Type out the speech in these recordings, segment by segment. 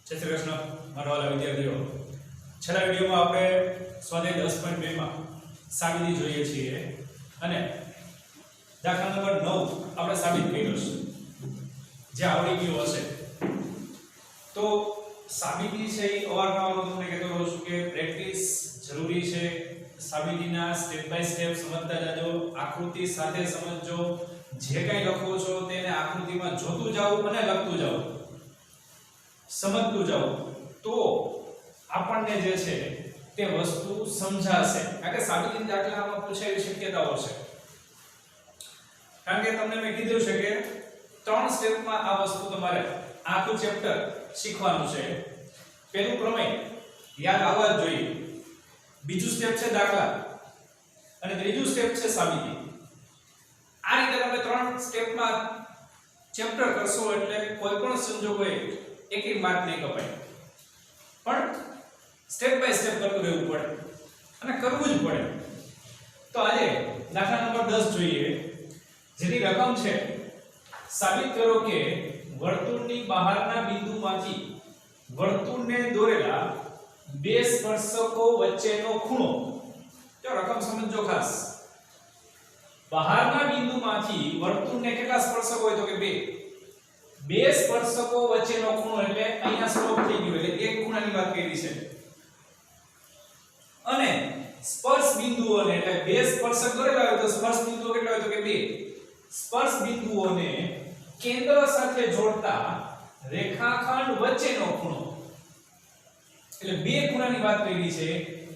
જય શ્રી કૃષ્ણ મારા વાલા વિદ્યાર્થીઓ, છેલ્લા વિડીયોમાં આપણે સ્વાધ્યાય 10.2 માં સાબિતી જોઈએ છીએ અને દાખલા નંબર 9 આપણે સાબિત કર્યો છે જે આવડી ગયો હશે. તો સાબિતી છે એ અવારનવાર હું તમને કહેતો રહું છું કે પ્રેક્ટિસ જરૂરી છે. સાબિતીના સ્ટેપ બાય સ્ટેપ સમજતા જાજો, આકૃતિ સાથે સમજજો. જે કંઈ લખો છો તેને આકૃતિમાં જોતું જાઓ અને લખતું જાઓ, સમજતું જાઓ, તો આપણને જે છે તે વસ્તુ સમજાશે. કારણ કે સાબિતી દાખલામાં પૂછાયેલી શક્યતાઓ છે. કારણ કે તમને મેં કીધું છે કે 3 સ્ટેપમાં આ વસ્તુ તમારે આખું ચેપ્ટર શીખવાનું છે. પહેલું પ્રમેય યાદ આવવા જ જોઈએ, બીજું સ્ટેપ છે દાખલા અને ત્રીજું સ્ટેપ છે સાબિતી. આ રીતે તમે 3 સ્ટેપમાં ચેપ્ટર કરશો એટલે કોઈ પણ સંજોગોએ એકેય માર્ક નહીં કપાય. પણ સ્ટેપ બાય સ્ટેપ કરતું રહેવું પડે અને કરવું જ પડે. તો આજે દાખલા નંબર 10 જોઈએ, જેની રકમ છે સાબિત કરો કે વર્તુળની બહારના બિંદુમાંથી વર્તુળને દોરેલા બે સ્પર્શકો વચ્ચેનો ખૂણો. જો રકમ સમજો ખાસ. બહારના બિંદુમાંથી વર્તુળને કેટલા સ્પર્શકો હોય તો કે બે સ્પર્શકો વચ્ચેનો ખૂણો, એટલે અહીંયા સ્ટોપ થઈ ગયો એટલે એક ખૂણાની વાત કરી છે. અને સ્પર્શ બિંદુઓને એટલે બે સ્પર્શક દોરેલા હોય તો સ્પર્શ બિંદુઓ કેટલા હોય તો કે બે. સ્પર્શ બિંદુઓને કેન્દ્ર સાથે જોડતા રેખાખંડ વચ્ચેનો ખૂણો, એટલે બે ખૂણાની વાત કરી છે,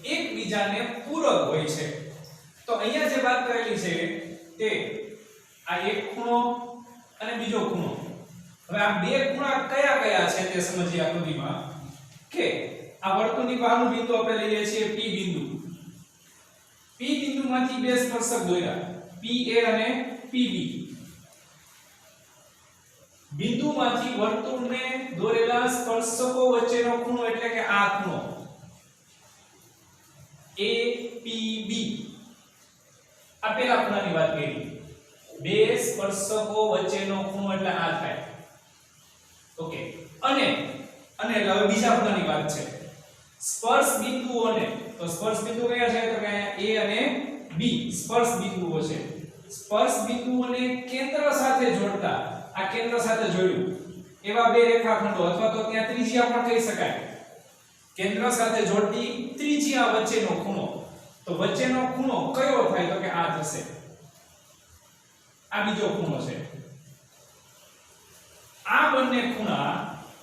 એકબીજાને પૂરક હોય છે. તો અહીંયા જે વાત કરેલી છે તે આ એક ખૂણો અને બીજો ખૂણો. હવે આ બે ખૂણા કયા કયા છે તે સમજીએ આકૃતિમાં. કે આ વર્તુળની બહારનું બિંદુ આપણે લઈએ છીએ P બિંદુ. P બિંદુમાંથી બે સ્પર્શક દોર્યા, PA અને PB. બિંદુમાંથી વર્તુળને દોરેલા સ્પર્શકો વચ્ચેનો ખૂણો એટલે કે આ ખૂણો APB. આ પહેલા ખૂણાની વાત કરી. બે સ્પર્શકો વચ્ચેનો ખૂણો એટલે આ થાય. ઓકે. અને એટલે હવે બીજા ખૂણાની વાત છે. સ્પર્શ બિંદુઓને, તો સ્પર્શ બિંદુ કયા છે તો કે A અને B સ્પર્શ બિંદુઓ છે. સ્પર્શ બિંદુઓને કેન્દ્ર સાથે જોડતા, આ કેન્દ્ર સાથે જોડ્યું એવા બે રેખાખંડો, અથવા તો ત્યાં ત્રિજ્યા પણ કહી શકાય. કેન્દ્ર સાથે જોડતી ત્રિજ્યા વચ્ચેનો ખૂણો. તો વચ્ચેનો ખૂણો કયો થાય તો કે આ થશે. આ બીજો ખૂણો છે. આ બંને ખૂણા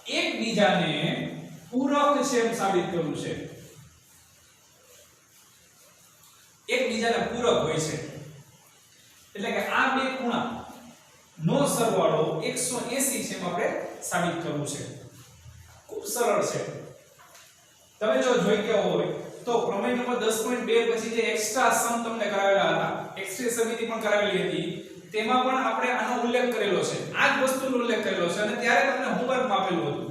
એકબીજાને પૂરક છે એમ સાબિત કરવું છે. એકબીજાને પૂરક હોય છે એટલે કે આ બે ખૂણા નો સરવાળો 180 છે એમ આપણે સાબિત કરવું છે. ખૂબ સરળ છે. તમે જો જોઈ ગયા હોય તો પ્રમેય નંબર 10.2 પછી જે એક્સ્ટ્રા સમ તમને કરાવેલા હતા, એક્સ્ટ્રા સાબિતી પણ કરાવેલી હતી, તેમાં પણ આપણે આનો ઉલ્લેખ કરેલો છે. આ જ વસ્તુનો ઉલ્લેખ કરેલો છે અને ત્યારે તમને હોમવર્કમાં આપેલું હતું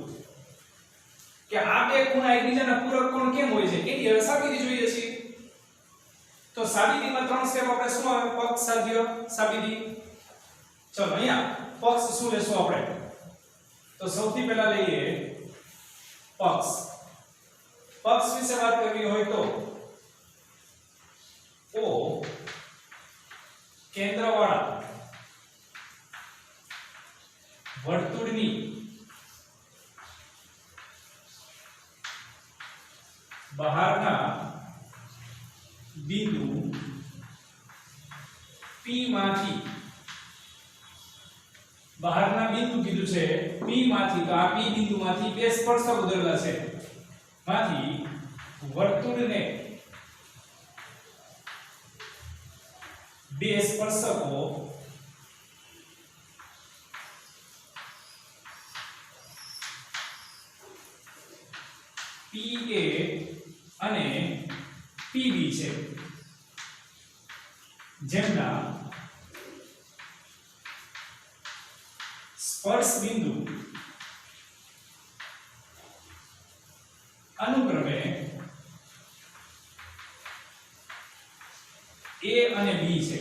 કે આ બે ખૂણા એકબીજાના પૂરક કોણ કેમ હોય છે એની હવે સાબિતી જોઈએ છે. તો સાબિતીમાં 3 સ્ટેપ આપણે શું આવે? પક્ષ સાધ્ય સાબિતી. ચલો અહીંયા પક્ષ શું લેશું આપણે? તો સૌથી પહેલા લઈએ પક્ષ. પક્ષ વિશે વાત કરવી હોય તો O કેન્દ્રવાળા વર્તુળની બહારના બિંદુ P માંથી, બહારના બિંદુ કીધું છે P માંથી, તો આ P બિંદુમાંથી બે સ્પર્શક દોરેલા છે, માંથી વર્તુળને બે સ્પર્શકો PA અને PB છે, જેમના સ્પર્શ બિંદુ અનુક્રમે A અને B છે.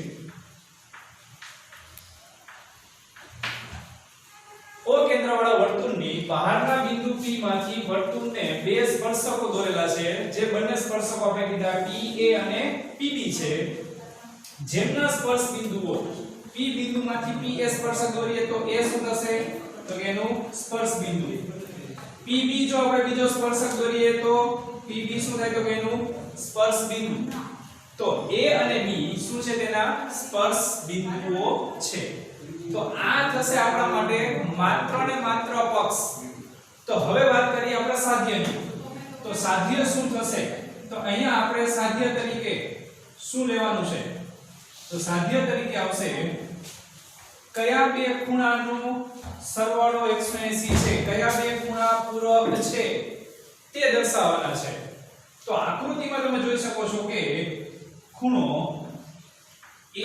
O કેન્દ્રવાળા વર્તુળની બહારના બિંદુ P માંથી વર્તુળને બે સ્પર્શકો દોરેલા છે, જે બંને સ્પર્શકો આપણે કીધા PA અને PB છે, જેમના સ્પર્શ બિંદુઓ P બિંદુમાંથી PA સ્પર્શક દોરીએ તો A શું થશે? તો કે એનું સ્પર્શ બિંદુ. PB જો આપણે બીજો સ્પર્શક દોરીએ તો PB શું થાય? તો કે એનું સ્પર્શ બિંદુ. તો A અને B શું છે? તેના સ્પર્શ બિંદુઓ છે. તો આ થશે આપણા માટે માત્ર ને માત્ર પક્ષ. તો હવે વાત કરીએ આપણે સાધ્યની. તો સાધ્ય શું થશે? તો અહીંયા આપણે સાધ્ય તરીકે શું લેવાનું છે? તો સાધ્ય તરીકે આવશે કયા બે ખૂણાનો સરવાળો 180 છે, કયા બે ખૂણા પૂરક છે તે દર્શાવવાના છે. તો આકૃતિમાં તમે જોઈ શકો છો કે ખૂણો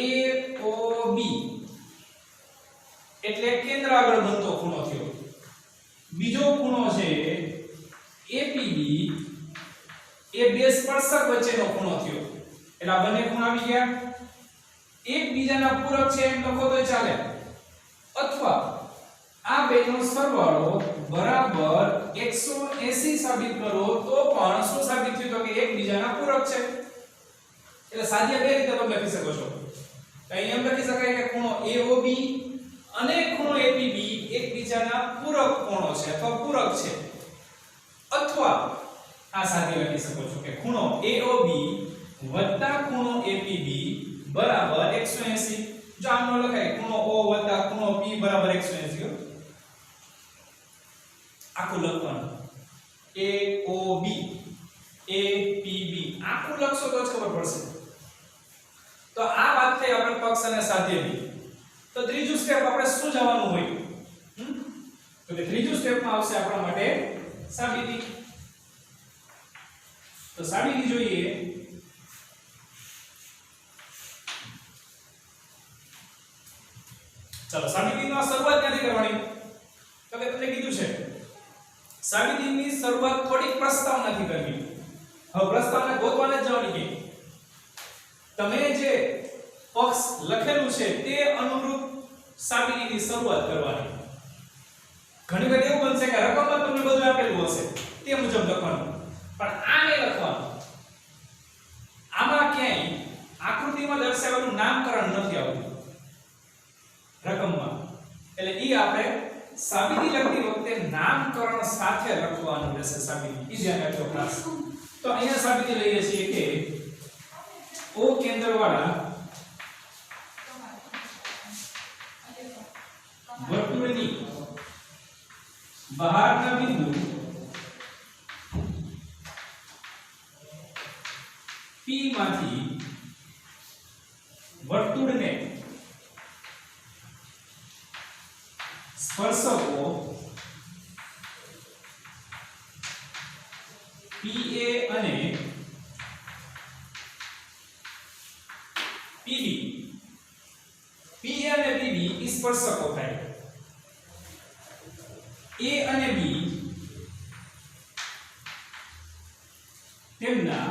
AOB એટલે કેન્દ્ર આગળ બનતો ખૂણો થયો. બીજો ખૂણો છે APB એ બે સ્પર્શક વચ્ચેનો ખૂણો થયો. એટલે આ બંને ખૂણા આવી ગયા. એકબીજાના પૂરક છે એમ લખો તો ચાલે, અથવા આ બેનો સરવાળો બરાબર 180 સાબિત કરો તો પણ શું સાબિત થયું? તો કે એકબીજાના પૂરક છે. એટલે સાધ્ય બે રીતે તમે લખી શકો છો. અહીં એમ લખી શકાય કે ખૂણો AOB અને ખૂણો APB એકબીજાના પૂરક કોણો છે અથવા પૂરક છે, અથવા આ સાધ્ય લખી શકો છો કે ખૂણો AOB વત્તા ખૂણો APB બરાબર 180. જો આમ ન લખાય ખૂણો O વત્તા ખૂણો P બરાબર 180, આખું લખવાનું AOB APB આખું લખશો તો જ ખબર પડશે. તો આ વાત થઈ આપણે પક્ષ અને સાધ્યની. તો ત્રીજું સ્ટેપ આપણે શું જવાનું હોય? તો કે ત્રીજું સ્ટેપમાં આવશે આપણા માટે સાબિતી. તો સાબિતી જોઈએ. ચલો સાબિતીની શરૂઆત ક્યાંથી કરવાની? તો કે તમને કીધું છે સાબિતીની શરૂઆત થોડીક પ્રસ્તાવનાથી કરવી. હવે પ્રસ્તાવના ગોતવાને જ જવાની કે તમે જે પક્ષ લખેલું છે તે અનુરૂપ સાબિતીની શરૂઆત કરવાની. ઘણી વાર એવું બનશે કે રકમમાં તમને બધું આપેલું હશે તે મુજબ લખવાનું, પણ આ નહીં લખવાનું. આમાં ક્યાંય આકૃતિમાં દર્શાવેલું નામકરણ નથી આવતું રકમમાં. એટલે ઈ આપણે સાબિતી લખતી વખતે નામકરણ સાથે લખવાનું રહેશે સાબિતી. ઈ ધ્યાન રાખજો ખાસ. તો અહીંયા સાબિતી લઈએ છીએ કે O કેન્દ્રવાળા વર્તુળની બહારના બિંદુ P માંથી વર્તુળને સ્પર્શકો PA અને PB. PA અને PB ઈ સ્પર્શકો થાય. A અને B તેમના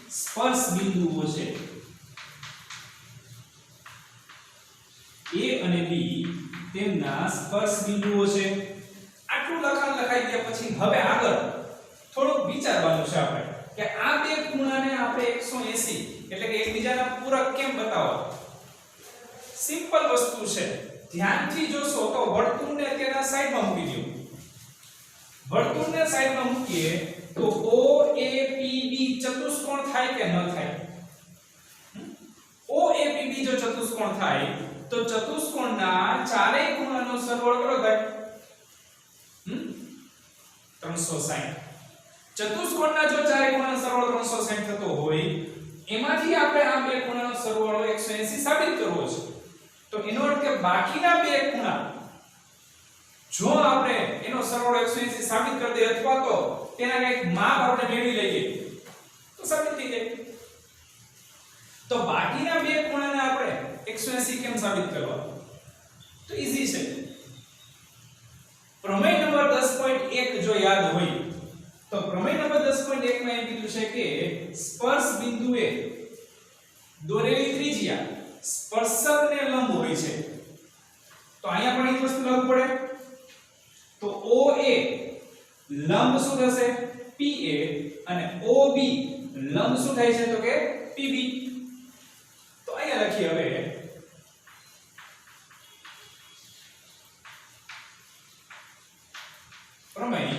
સ્પર્શ બિંદુઓ છે. A અને B તેમના સ્પર્શ બિંદુઓ છે. આટલું લખાણ લખાઈ ગયા પછી હવે આગળ થોડુંક વિચારવાનું છે આપણે કે આ બે ખૂણાને આપણે 180 એટલે કે એકબીજાના પૂરક કેમ બતાવવા? સિમ્પલ વસ્તુ છે. ધ્યાનથી જોશો તો વર્તુળને તેના સાઈડમાં મૂકી દો. વર્તુળને સાઈડમાં મૂકીએ તો OAPB ચતુષ્કોણ થાય કે ન થાય? OAPB જો ચતુષ્કોણ થાય તો ચતુષ્કોણના ચારેય ખૂણાનો સરવાળો કેટલો થાય? 360. ચતુષ્કોણના જો ચારેય ખૂણાનો સરવાળો 360 થતો હોય, એમાંથી આપણે આ બે ખૂણાનો સરવાળો 180 સાબિત કરવો છે. તો એનો અર્થ કે બાકીના બે ખૂણા જો આપણે એનો સરવાળો 180 સાબિત કરી દઈએ અથવા તો તેના કંઈક માપ આપણે મેળવી લઈએ તો સાબિત થઈ જાય. તો બાકીના બે ખૂણાને આપણે 180 કેમ સાબિત કરવા? તો ઈઝી છે. પ્રમેય નંબર 10.1 જો યાદ હોય તો પ્રમેય નંબર 10.1 માં એમ કીધું છે કે સ્પર્શ બિંદુએ દોરેલી ત્રિજ્યા સ્પર્શકને લંબ હોય છે. તો અહીંયા પણ એ વસ્તુ લાગુ પડે. તો OA લંબ શું થશે PA અને OB લંબ શું થાય છે તો કે PB. તો અહીંયા લખીએ હવે પ્રમેય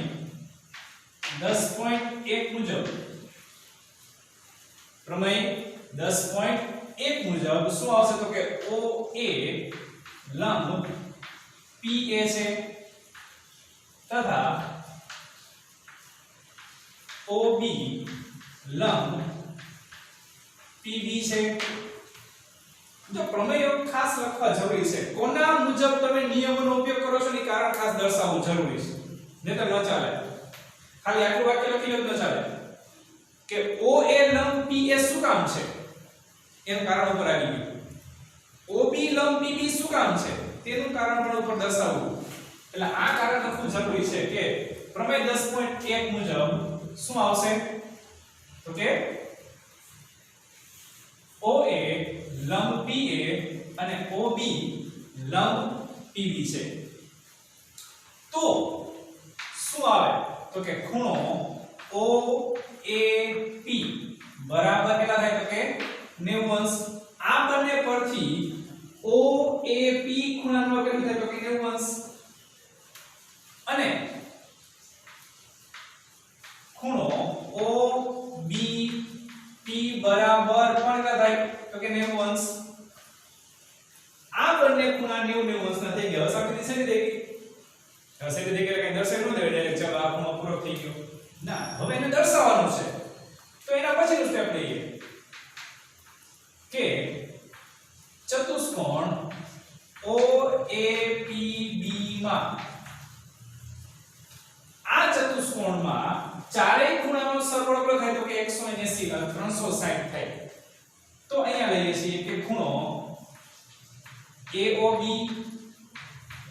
10.1 મુજબ પ્રમેય 10.1 મુજબ શું આવશે તો કે OA લંબ PA છે તથા OB લંબ PB છે. જો પ્રમેયો ખાસ લખવા જરૂરી છે. કોના મુજબ તમે નિયમોનો ઉપયોગ કરો છો એ કારણ ખાસ દર્શાવવું જરૂરી છે, નહીતર ન ચાલે. ખાલી આટલું વાક્ય લખી લો તો ન ચાલે કે OA લંબ PA શું કામ છે એનું કારણ ઉપર આવી ગયું. OB લંબ PB શું કામ છે તેનું કારણ પણ ઉપર દર્શાવવું. એટલે આ કારણ લખવું જરૂરી છે કે પ્રમેય 10.1 મુજબ શું આવશે તો કે OA લંબ PA અને OB લંબ PB છે. તો શું આવે તો કે ખૂણો OAP બરાબર કેટલા થાય તો કે 90 અંશ. આ બંને પરથી OAP ખૂણાનો કેટલું થાય તો કે 90 અંશ અને ખૂણો OBP બરાબર પણ કેટલા થાય તો કે 90 અંશ. આ બંને ખૂણા 90 અંશ ના થઈ ગયા. સાબિતી છે કે સાબિતી દેખે કઈ દર્શાવી ન દેવાય ડાયરેક્ટ ચાલો આ ખૂણો પૂરો થઈ ગયો ના. હવે એને દર્શાવવાનું છે તો એના પછીનું સ્ટેપ લઈએ કે ચતુષ્કોણ OAPB માં આ ચતુષ્કોણમાં ચારેય ખૂણાનો સરવાળો કેટલો થાય તો કે 180 360 થાય. તો અહીંયા લઈએ છીએ કે ખૂણો AOB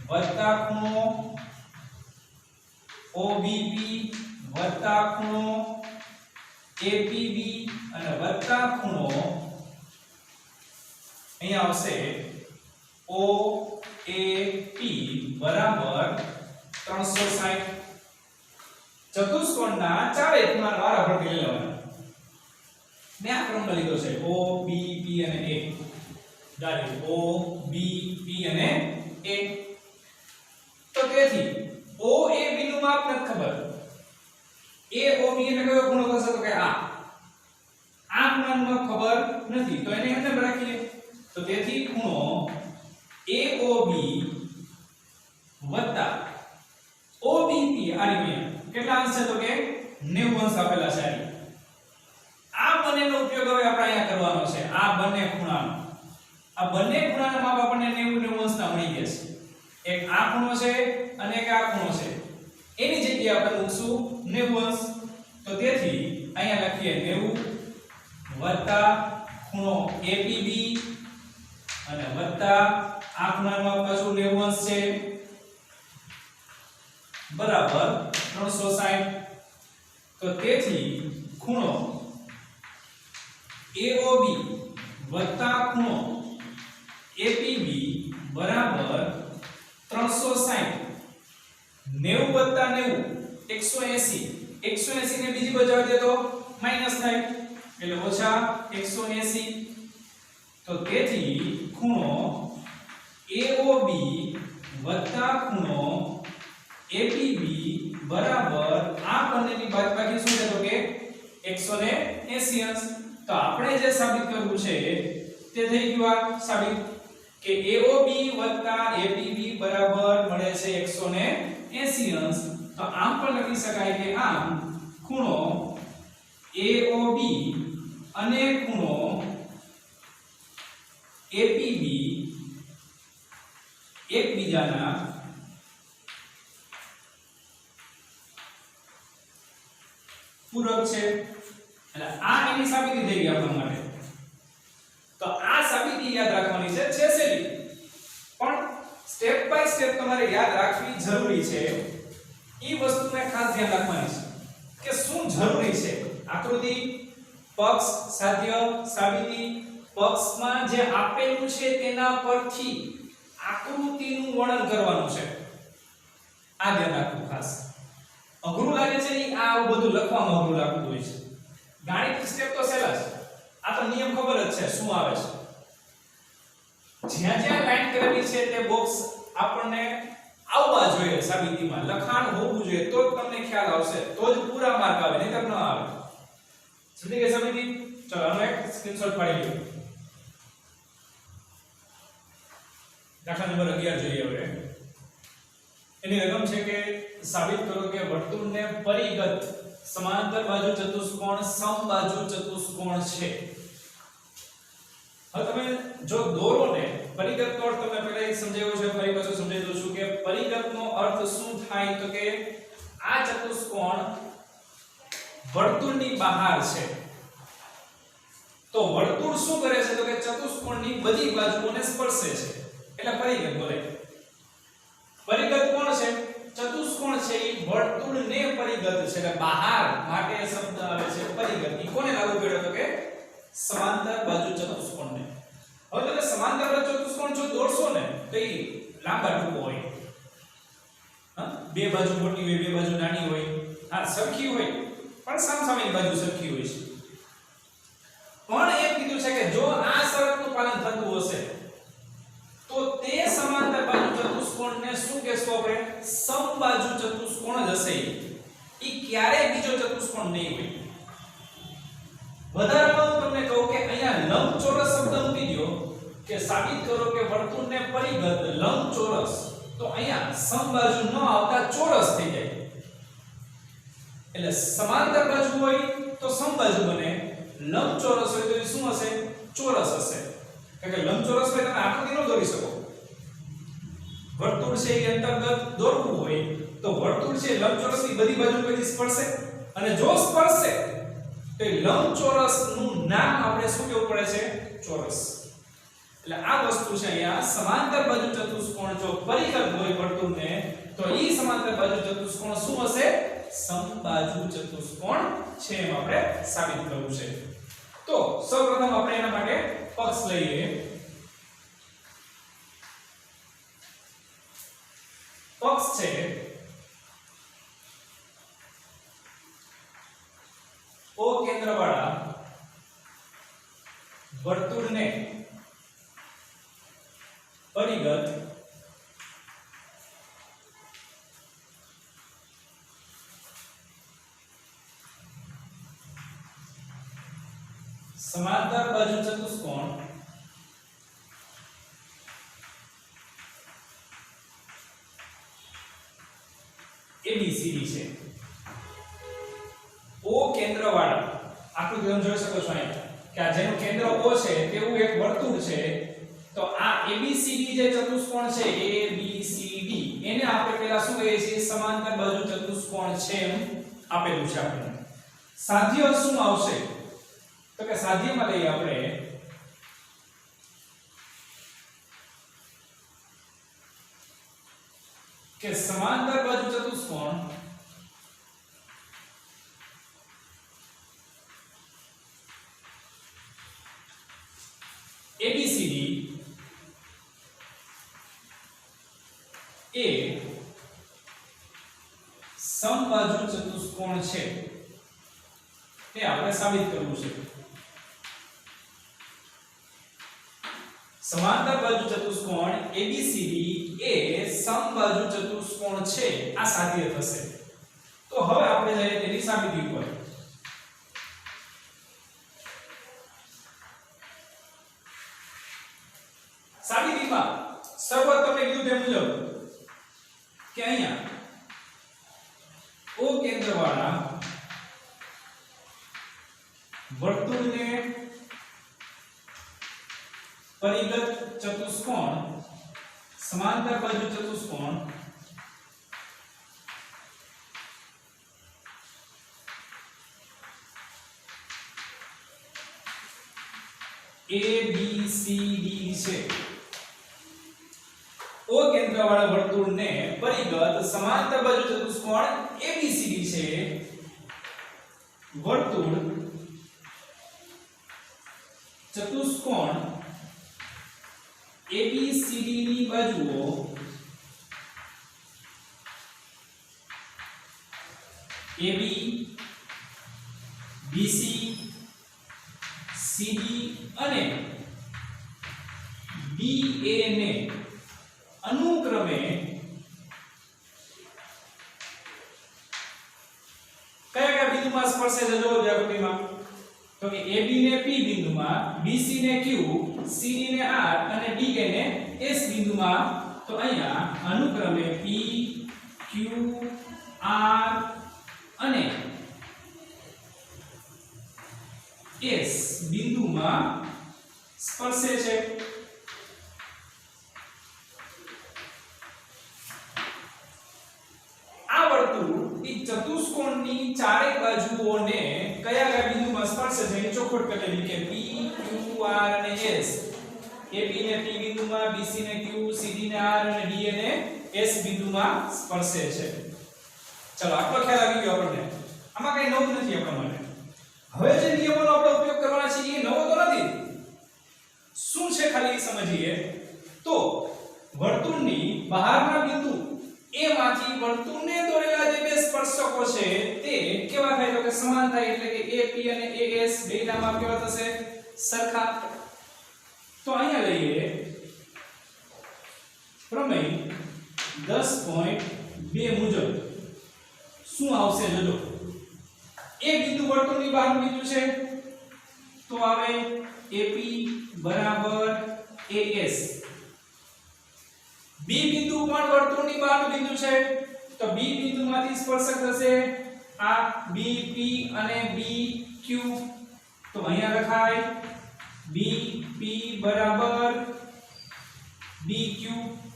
વત્તા ખૂણો OBP વત્તા ખૂણો APB અને વત્તા ખૂણો અહીંયા આવશે OAP બરાબર 360. ચતુષ્કોણના ચારેય ખૂણાનો આરભણ કરી લેવાનો. મેં આ ક્રમ લીધો છે OBP અને A. ડાયરેક્ટ OBP અને A. તો તેથી OAB નું માપ નથી ખબર. AOB ને કયો ખૂણો થશે તો કે આ ખૂણાનું માપ ખબર નથી તો એને અંદર રાખીએ. તો તેથી ખૂણો AOB વત્તા OBP આ રીતે કેટલા અંશ છે તો કે 90 અંશ આપેલા છે. આ બંનેનો ઉપયોગ હવે આપણે અહીંયા કરવાનો છે. આ બંને ખૂણાનો માપ આપણને 90 અંશના મળી ગયા છે. એક આ ખૂણો છે અને એક આ ખૂણો છે. એની જગ્યાએ આપણે મૂકશું 90 અંશ. તો તેથી અહીંયા લખીએ 90 વત્તા ખૂણો APB અને વત્તા આ ખૂણાનું માપ પાછું 90 અંશ છે બરાબર 360. તો તેથી ખૂણો AOB વત્તા ખૂણો APB બરાબર 360. 90 વત્તા 90 180. 180 ને બીજી બાજુ આવી દે તો માઈનસ થાય એટલે ઓછા 180. તો તેથી ખૂણો AOB વત્તા ખૂણો APB બરાબર આ બંનેની બાદબાકી શું છે તો કે 180 અંશ. તો આપણે જે સાબિત કરવું છે તે થઈ ગયું આ સાબિત કે AOB વત્તા APB બરાબર મળે છે 180 અંશ. તો આમ પણ લખી શકાય કે આમ ખૂણો AOB અને ખૂણો APB એકબીજાના પૂરક છે. એટલે આ એની સાબિતી થઈ ગઈ આપણા માટે. તો આ સાબિતી યાદ રાખવાની છે સેલી પણ સ્ટેપ બાય સ્ટેપ તમારે યાદ રાખવી જરૂરી છે. ઈ વસ્તુને ખાસ ધ્યાન રાખવાની છે કે શું જરૂરી છે. આકૃતિ પક્ષ સાધ્ય સાબિતી પક્ષમાં જે આપેલું છે તેના પરથી આકૃતિનું વર્ણન કરવાનું છે. આ ધ્યાન રાખવું ખાસ. અઘરું લાગે છે ઈ આ બધું લખવામાં અઘરું લાગતું હોય છે. ગાણિતિક સ્ટેપ તો સહેલા છે. આ તો નિયમ ખબર જ છે શું આવે છે. જ્યાં જ્યાં લાઈન કરેલી છે તે બોક્સ આપણને આવવા જોઈએ સાબિતીમાં. લખાણ હોવું જોઈએ તો જ તમને ખ્યાલ આવશે, તો જ પૂરા માર્ક આવે, નહીંતર ન આવે. સમજી ગયા સાબિતી? ચલો આનો એક સ્ક્રીનશોટ પાડી લો. દાખલા નંબર 11 જોઈએ હવે. એની રકમ છે કે સાબિત કરો કે વર્તુળને પરિગત સમાંતર બાજુ ચતુષ્કોણ સમબાજુ ચતુષ્કોણ છે. હવે તમે જો દોરો ને પરિગત નો અર્થ તમને પહેલા એક સમજાવ્યો છે, ફરી પાછું સમજાવી દઉં છું કે પરિગત નો અર્થ શું થાય તો કે આ ચતુષ્કોણ વર્તુળની બહાર છે. તો વર્તુળ શું કરે છે તો કે ચતુષ્કોણની બધી બાજુઓને સ્પર્શે છે, એટલે પરિગત બોલે. પરિગત કોણ છે? ચતુષ્કોણ છે એ વર્તુળને પરિગત છે, એટલે બહાર માટે શબ્દ આવે છે પરિગત. ઈ કોને લાગુ પડ્યો તો કે સમાંતર બાજુ ચતુષ્કોણને. હવે તમે સમાંતર બાજુ ચતુષ્કોણ જો દોરશો ને તો ઈ લાંબા ટૂંકો હોય. હા, બે બાજુ મોટી હોય, બે બાજુ નાની હોય. હા, સરખી હોય પણ સામસામેની બાજુ સરખી હોય છે. પણ એમ કીધું છે કે જો આ શરતનું પાલન થતું હશે તો તે સમાંતર બાજુ ચતુષ્કોણને શું કહેશું આપણે? સમબાજુ ચતુષ્કોણ જ હશે. ઈ ક્યારેય બીજો ચતુષ્કોણ નહીં હોય. વધારામાં હું તમને કહું કે અહીંયા લંબચોરસ શબ્દ મૂકી દો કે સાબિત કરો કે વર્તુળને પરિગત લંબચોરસ, તો અહીંયા સમબાજુ ન આવતા ચોરસ થઈ જાય. એટલે સમાંતર બાજુ હોય તો સમબાજુ બને, લંબચોરસ હોય તો એ શું હશે? ચોરસ હશે. કારણ કે લંબચોરસ હોય તમે આકૃતિ ન દોરી શકો. વર્તુળ છે એ અંતર્ગત દોરવું હોય તો વર્તુળ છે લંબચોરસની બધી બાજુ કદી સ્પર્શે, અને જો સ્પર્શે તો લંબચોરસ નું નામ આપણે શું કેવું પડે છે? ચોરસ. એટલે આ વસ્તુ છે અહીંયા સમાંતર બાજુ ચતુષ્કોણ જો પરિગત હોય વર્તુળને તો ઈ સમાંતર બાજુ ચતુષ્કોણ શું હશે? સમબાજુ ચતુષ્કોણ છે એમ આપણે સાબિત કરવું છે. તો સૌપ્રથમ આપણે એના માટે પક્ષ લઈએ. પક્ષ છે ઓ કેન્દ્રવાળા વર્તુળને પરિગત સમાંતર બાજુ ચતુષ્કોણ ABCD છે. O કેન્દ્રવાળા આકૃતિ તમે જોઈ શકો છો અહીંયા કે આ જેનું કેન્દ્ર O છે તેવું એક વર્તુળ છે. તો આ ABCD જે ચતુષ્કોણ છે ABCD એને આપણે પહેલા શું કહીએ છીએ? સમાંતર બાજુ ચતુષ્કોણ છે એમ આપેલું છે આપણે. સાધ્ય શું આવશે તો કે સાધ્યમાં લઈએ આપણે કે સમાંતર બાજુ ચતુષ્કોણ ABCD એ સમબાજુ ચતુષ્કોણ છે તે આપણે સાબિત કરવું છે. સમાંતર બાજુ ચતુષ્કોણ ABCD એ સમબાજુ ચતુષ્કોણ છે આ સાધ્ય થશે. તો હવે આપણે જઈએ તેની સાબિતી ઉપર. સાબિતીમાં શરૂઆત તમને કીધું તેમ મુજબ કે અહીંયા O કેન્દ્રવાળા વર્તુળને પરિગત ચતુષ્કોણ સમાંતર બાજુ ચતુષ્કોણ ABCD છે. O કેન્દ્રવાળા વર્તુળને પરિગત સમાંતર બાજુ ચતુષ્કોણ ABCD છે. વર્તુળ ચતુષ્કોણ ABCD ની બાજુઓ AB BC CD અને BA ને અનુક્રમે કયા બિંદુમાં સ્પર્શે છે જો જાગૃતિમાં તો કે AB ને P બિંદુમાં BC ને Q CD ને R અને DA ને S બિંદુમાં તો અહીંયા અનુક્રમે P Q R અને S બિંદુમાં સ્પર્શે છે આ વર્તુળ એ ચતુષ્કોણની ચારેય બાજુઓને કયા બિંદુમાં સ્પર્શે છે એ ચોખવટ કરેલી કે P Q R અને S AB ને P બિંદુમાં BC ને Q CD ને R અને DA ને S બિંદુમાં સ્પર્શે છે ચલો આટલો ખ્યાલ આવી ગયો આપણને આમાં કઈ નવું નથી આપણા માટે હવે જે નિયમોનો આપણે ઉપયોગ કરવાના છે એ નવો તો નથી શું છે ખાલી સમજીએ તો વર્તુળની બહારના બિંદુ એ માંથી વર્તુળને દોરેલા જે બે સ્પર્શકો છે તે કેવા થાય તો કે સમાન થાય એટલે કે AP અને AS બેના માપ કેવા થશે સરખા તો અહીંયા લઈએ પ્રમેય 10.2 મુજબ શું આવશે જોજો એ બિંદુ વર્તુળની બહારનું બિંદુ છે તો આવે AP બરાબર AS B બિંદુ પણ વર્તુળની બહારનું બિંદુ છે તો B બિંદુમાંથી સ્પર્શક થશે આ BP અને BQ તો અહીંયા લખાય BP બરાબર BQ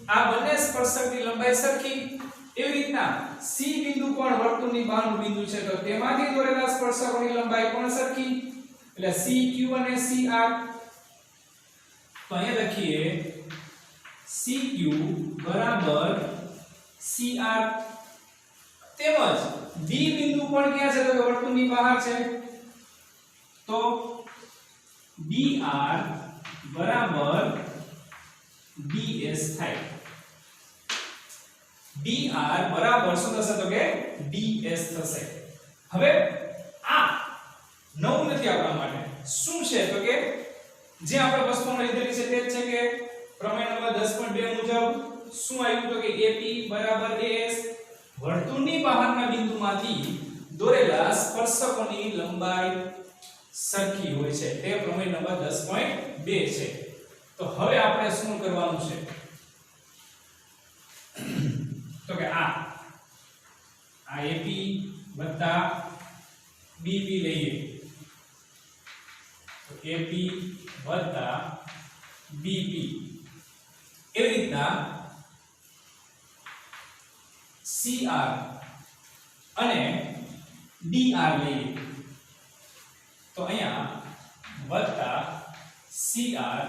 આ બંને સ્પર્શકની લંબાઈ સરખી એવી રીતના C બિંદુ પણ વર્તુળની બહારનું બિંદુ છે તો તેમાંથી દોરેલા સ્પર્શકોની લંબાઈ પણ સરખી એટલે CQ અને CR તો અહીંયા લખીએ CQ બરાબર CR તેમજ D બિંદુ પણ ક્યાં છે તો વર્તુળની બહાર છે તો DR બરાબર DS થાય DR બરાબર શું થશે તો કે DS થશે હવે આ નવું નથી આપણા માટે શું છે તો કે જે આપણે વસ્તુમાં લીધેલી છે તે જ છે કે પ્રમેય નંબર 10.2 મુજબ શું આવ્યું તો કે AP બરાબર AS વર્તુળની બહારના બિંદુમાંથી દોરેલા સ્પર્શકોની લંબાઈ સરખી હોય છે તે પ્રમેય નંબર 10.2 છે તો હવે આપણે શું કરવાનું છે તો કે આ AP વત્તા BP લઈએ તો AP વત્તા BP એવી રીતના CR અને DR લઈએ તો અહીંયા વત્તા CR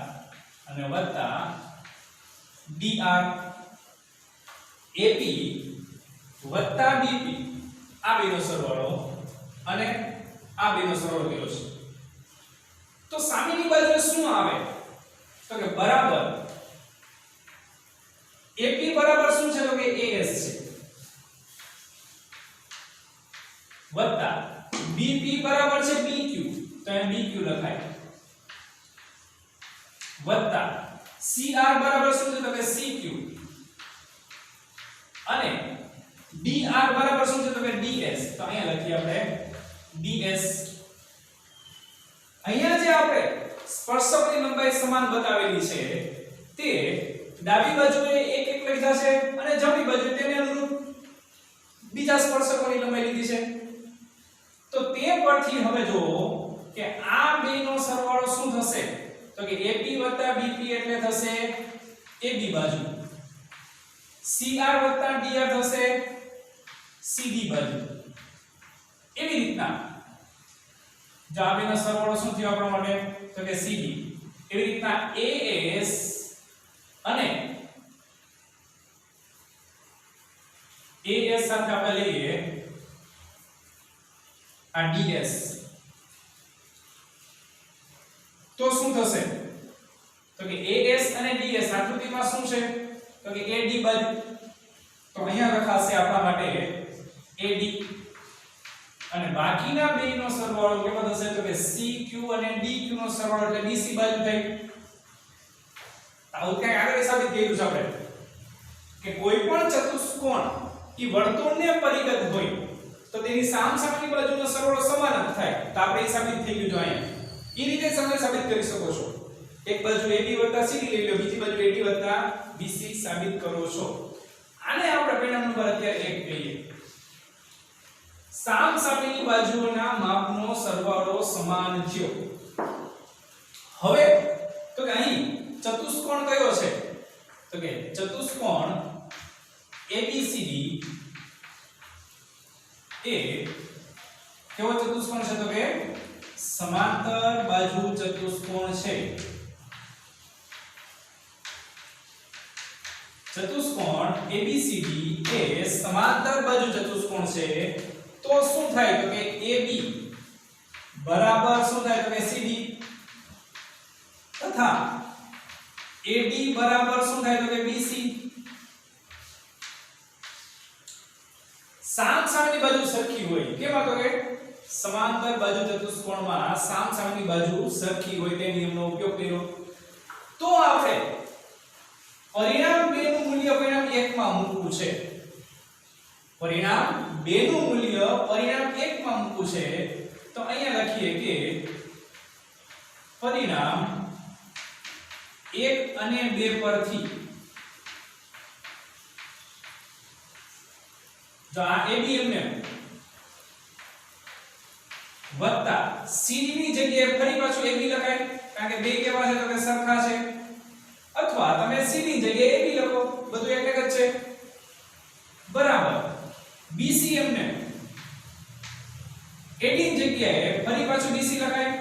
અને વત્તા DR AP વત્તા BP આ બેનો સરવાળો અને આ બેનો સરવાળો કર્યો છે તો સામેની બાજુએ શું આવે તો કે બરાબર AP બરાબર શું છે તો કે AS છે વત્તા BP બરાબર છે BQ તો અહીં BQ લખાય વત્તા CR બરાબર શું છે તો કે CQ અને DR બરાબર શું છે તો કે DS તો અહીંયા લખીએ આપણે DS અહીંયા જે આપણે સ્પર્શકની લંબાઈ સમાન બતાવેલી છે તે ડાબી બાજુએ એક એક લીધા છે અને જમણી બાજુએ તેને અનુરૂપ બીજા સ્પર્શકોની લંબાઈ લીધી છે તો તે પરથી હવે જો કે આ બેનો સરવાળો શું થશે તો કે AP BP એટલે થશે AB બાજુ CR DR થશે CD બાજુ એવી રીતના જો આ બેનો સરવાળો શું થયો આપણા માટે તો કે CD એવી રીતના AS અને AS સાથે આપણે લઈએ આ DS તો શું થશે તો કે AS અને DS આકૃતિમાં શું છે તો કે AD બાજુ તો અહીંયા લખાશે આપણા માટે AD અને બાકીના બેયનો સરવાળો કેવો થશે તો કે CQ અને DQ નો સરવાળો એટલે BC બાજુ થઈ. આવું કઈ આગળ સાબિત કર્યું છે આપણે કે કોઈ પણ ચતુષ્કોણ ઈ વર્તુળને પરિગત હોય તો તેની સામસામેની બાજુનો સરવાળો સમાન જ થાય. તો આપણે એ સાબિત થઈ ગયું જો અહીંયા. એ રીતે તમે સાબિત કરી શકો છો. એક બાજુ AB + CD લઈ લો, બીજી બાજુ AD + BC સાબિત કરો છો. આને આપણે પરિણામ નંબર અત્યારે 1 કહીએ. સામસામેની બાજુઓના માપનો સરવાળો સમાન થયો. હવે તો કે અહીં ચતુષ્કોણ કયો છે તો કે ચતુષ્કોણ ABCD એ કેવો ચતુષ્કોણ છે તો કે સમાંતર બાજુ ચતુષ્કોણ છે. ચતુષ્કોણ ABCD એ સમાંતર બાજુ ચતુષ્કોણ છે. તો શું થાય તો કે AB બરાબર શું થાય તો કે CD તથા AD બરાબર શું થાય તો કે BC. સામસામેની બાજુ સરખી હોય. કેમાં તો કે સમાંતર બાજુ ચતુષ્કોણમાં સામસામેની બાજુ સરખી હોય તે નિયમનો ઉપયોગ કર્યો. તો આપણે પરિણામ 2 નું મૂલ્ય પરિણામ 1 માં મૂકવું છે. પરિણામ 2 નું મૂલ્ય પરિણામ 1 માં મૂકવું છે. તો અહીંયા લખીએ કે પરિણામ 1 અને 2 પરથી જો આ AB એમને વત્તા CD ની જગ્યાએ ફરી પાછું AB લખાય કારણ કે બે કેવા છે તો કે સરખા છે. અથવા તમે C ની જગ્યાએ AB લખો બધું એક જ છે બરાબર. BC એમને AD ની જગ્યાએ ફરી પાછું BC લખાય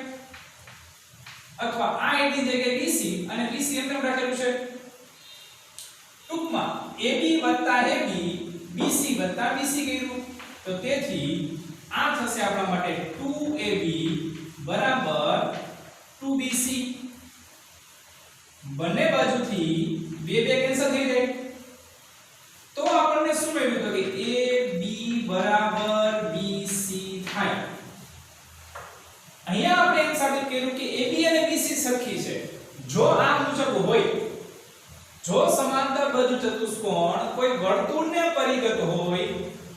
અથવા આ AD ની જગ્યાએ BC અને BC એમને રાખેલું છે. ટૂંકમાં AB AB BC BC કર્યું. તો તેથી આ થશે આપણા માટે 2AB બરાબર 2BC. બંને બાજુથી 2 કેન્સલ થઈ જાય. તો આપણને શું મળ્યું તો કે AB બરાબર BC થાય. અહીંયા આપણે એમ સાબિત કર્યું કે AB અને BC સરખી છે. જો આ મુજબ હોય, જો સમાંતર બાજુ ચતુષ્કોણ કોઈ વર્તુળને પરિગત હોય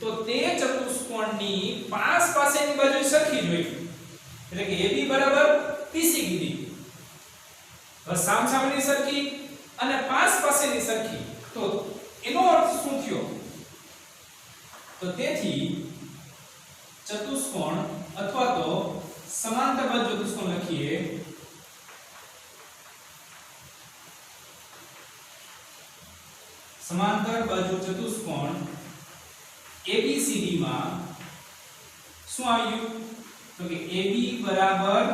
તો તે ચતુષ્કોણની પાસેની બાજુ સરખી જ હોય. એટલે કે AB બરાબર BC કીધી. હવે સામસામેની સરખી અને પાસેની સરખી. તો એનો અર્થ શું થયો? તો તેથી ચતુષ્કોણ અથવા તો સમાંતર બાજુ ચતુષ્કોણ લખીએ સમાંતર બાજુ ચતુષ્કોણ ABCD માં શું આવ્યું તો કે AB બરાબર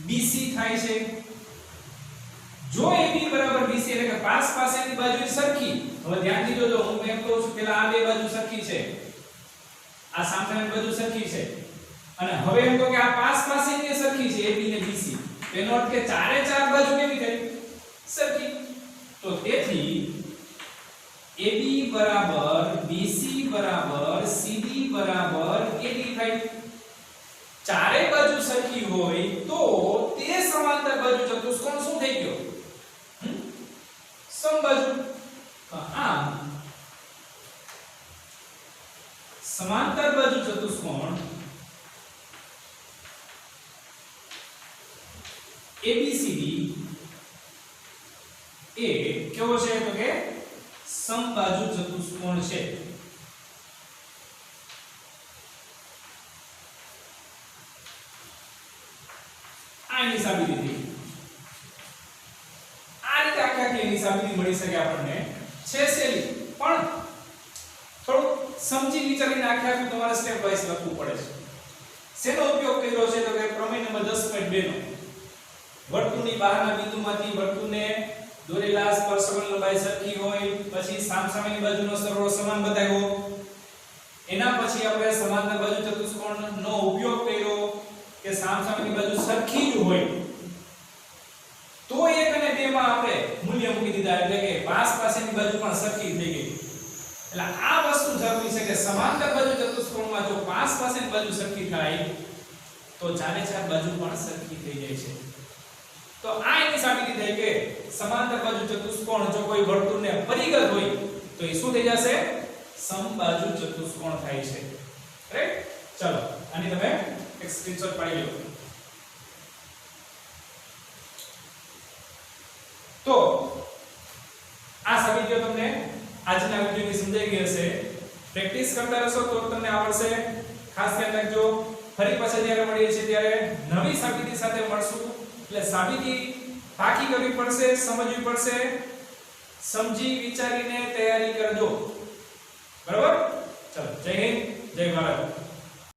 BC થાય છે. જો AB બરાબર BC એટલે કે પાસેની બાજુ સરખી. હવે ધ્યાનથી જોજો, હું એમ કહું છું પેલા આ બે બાજુ સરખી છે, આ સામેની બાજુ સરખી છે અને હવે એમ કહો કે આ પાસેની સરખી છે AB ને BC. એનો અર્થ કે ચારે ચાર બાજુ કેવી થઈ? સરખી. તો તેથી AB બરાબર BC બરાબર CD બરાબર AD થાય. ચારે બાજુ સરખી હોય તો તે સમાંતર બાજુ ચતુષ્કોણ શું થઈ ગયો? સમબાજુ. આમ સમાંતર બાજુ ચતુષ્કોણ ABCD એ કેવો છે તો કે સમબાજુ ચતુષ્કોણ છે. આની સાબિતી થઈ. આ રીતે આખી એની સાબિતી મળી શકે આપણને. છે સેલી પણ થોડું સમજી વિચારીને આખું તમારે સ્ટેપ વાઇઝ લખવું પડે છે. શેનો ઉપયોગ કર્યો છે તો કે પ્રમેય નંબર 10.2 નો. વર્તુળની બહારના બિંદુમાંથી વર્તુળને દોરેલા સ્પર્શક લંબાઈ સરખી હોય, પછી સામસામેની બાજુનો સરવાળો સમાન બતાવ્યો. એના પછી આપણે સમાંતર બાજુ ચતુષ્કોણનો ઉપયોગ કર્યો કે સામસામેની બાજુ સરખી જ હોય તો 1 અને 2 માં આપણે મૂલ્ય મૂકી દીધા. એટલે કે પાસેની બાજુ પણ સરખી થઈ ગઈ. એટલે આ વસ્તુ જરૂરી છે કે એટલે સમાંતર બાજુ ચતુષ્કોણમાં જો પાસ પાસેની બાજુ સરખી થાય તો ચારે ચાર બાજુ પણ સરખી થઈ જાય છે. તો આ એની સાબિતી થઈ કે સમાંતર બાજુ ચતુષ્કોણ જો કોઈ વર્તુળને પરિગત હોય તો એ શું થઈ જશે? સમબાજુ ચતુષ્કોણ થાય છે. રાઈટ? ચલો આની તમે એક સ્ક્રીનશોટ પાડી લો. તો આ સાબિતીઓ તમને આજના વિડિયોની સમજાઈ ગઈ હશે. પ્રેક્ટિસ કરતા રહેશો તો તમને આવડશે. ખાસ ધ્યાન રાખજો. ફરી પાછા જ્યારે મળીએ છીએ ત્યારે નવી સાબિતી સાથે મળશું. એટલે સાબિતી પાકી કરવી પડશે, સમજવી પડશે. સમજી વિચારીને તૈયારી કરજો. બરાબર? ચલો જય હિન્દ, જય ભારત.